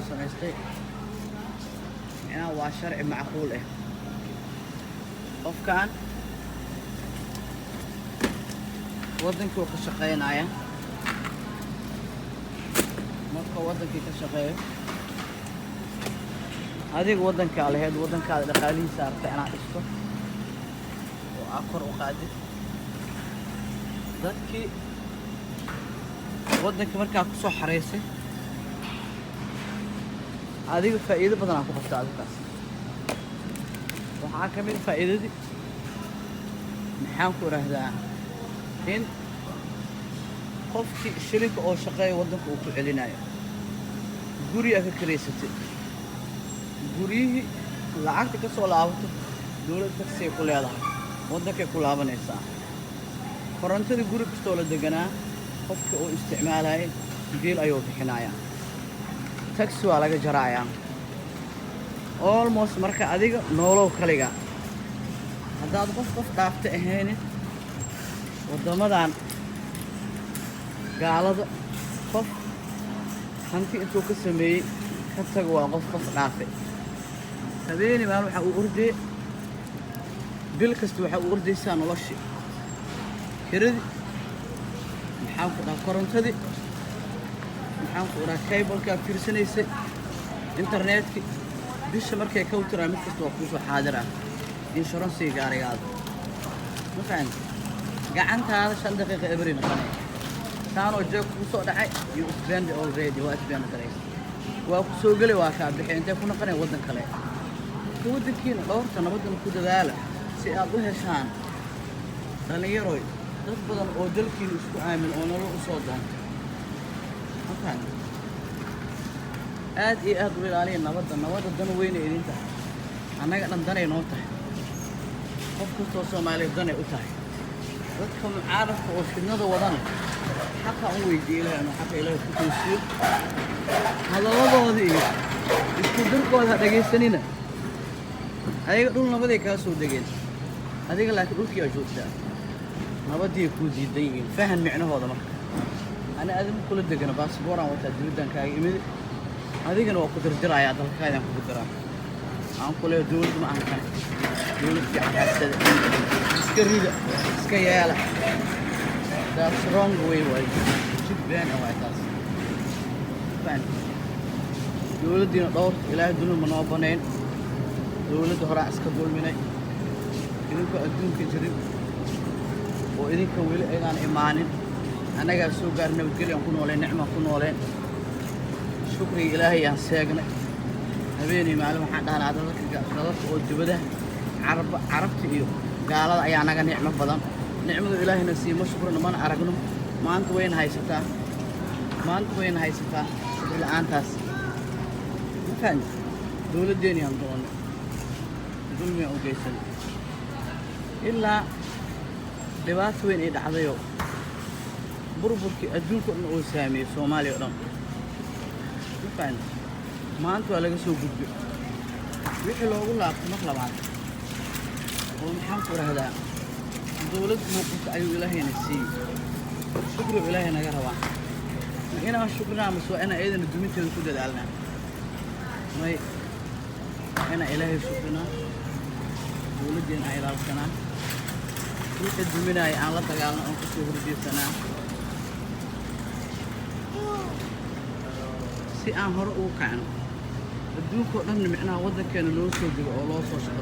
samaystay inaa waa sharci macquul ah qofkan waddankii uu ka shaqeynaya marka waddankii ka shaqeeyo adiga waddankaa lahayd waddankaada dhaqaalihiisa aragta inaad dhisto oo aad kor u qaadid dadkii waddanka markaa ku soo xareysay adiga faa'iido badan aad ku qabta adinkaas waxaa ka mid faa'iidadii maxaan ku idhaahdaa in qofkii shilinka oo shaqeeya waddanka uu ku celinayo guri aad ka karaysatay guryihii lacagta ka soo laabato dowlad tagsay ku leedahay waddankay ku laabanaysaa korontadii guri kastoo la deganaa qofka oo isticmaalaya biil ayuu bixinayaa taxi waa laga jarayaa almost marka adiga noolow kaliga haddaad qof dhaafta ahaynin waddamadan gaalada qof hanti intuu ka sameeyey ka tago waa qof dhaafay habeeni maal waxaa uu ordee bil kasta waxaa uu ordaysaa noloshii kiradii maxaan ku dhaha korontadii maxaan ku dhaha kaybalkaa fiirsanaysay internetkii bisha markay ka wtiraa mid kasta waa kuusoo xaadiraa inshuransiga gaarigaada ma fahanti gacantaada 5 daqiiqa every noqonay taanoo joog kuu soo dhacay you spend already waa spend garaysa waa ku soo gelay waa kaa bixi intay ku noqonay waddan kale waddankiina dhowrta nabaddan ku dadaala si aad u heshaan dhallinyaroy dad badan oo dalkiina isku aamin oo nolol u soo doonta ma fahanti aad iyo aad u ilaaliya nabadda dan weyna idin tahay annaga dhan danay noo tahay qof kastoo Soomaaliyeed danay u tahay dadka mucaaradka oo fidnada wadana xaqa u weydiiyay Ilaahay xaqa Ilaahay ku toosiyo hadalladooda iyo isku dirkooda dhageysanina ayaga dhul nabaday ka soo degeen adiga laakiin dhulkii ay joogtaa nabadii ku diidan yihiin fahan micnahooda marka ana aadam kula degana baasabooraan wata dibaddan kaaga imid adigana waa ku dirdiraya dalkaadan ku diraa aan kule dawlad ma aan kan dawlad fiican haystada iska rida iska yaala that's wrong way way jibban oo aytaas fan dawladdiina dhowr ilaahay dunida ma noo banayn dawladda hore iska dulminay idinku adduunka jirin oo idinka weli ayaan imaanin anaga soo gaarnay nabadgelyo ku nooleen nicmo ku nooleen shukri ilaahay aan seegnay habeenii maalin waxaan dhahnaa dadka oo dibadaha carabta iyo gaalada ayaa naga nicmo badan nicmadu ilaahayna siima shukrana mana aragno maanta wayna haysataa shukri la'aantaas ma fahanti dowladdeeni aan doonay dulmiga u geysan ilaa dhibaato weyn ay dhacdayo burburkii adduunka dhan oo saameeyay Soomaaliya oo dhan ma fahanti maanta waa laga soo gudbay wixii loogu laabtay mar labaad oo maxaan ku rahdaa dawlad muuqata ayuu ilaahayna siiyey shukri ilaahay naga rabaa inaan shukrina masoo ina ayadana duminteeda ku dadaalnaa may ina ilaahay shukrina dawladdeena ay ilaalsanaa wixii duminaya aan la dagaalno aan kusoo horjeedsanaa si aan hore ugu kacno adduunka oo dhan micnaha waddankeena loo soo digo oo loo soo shaqo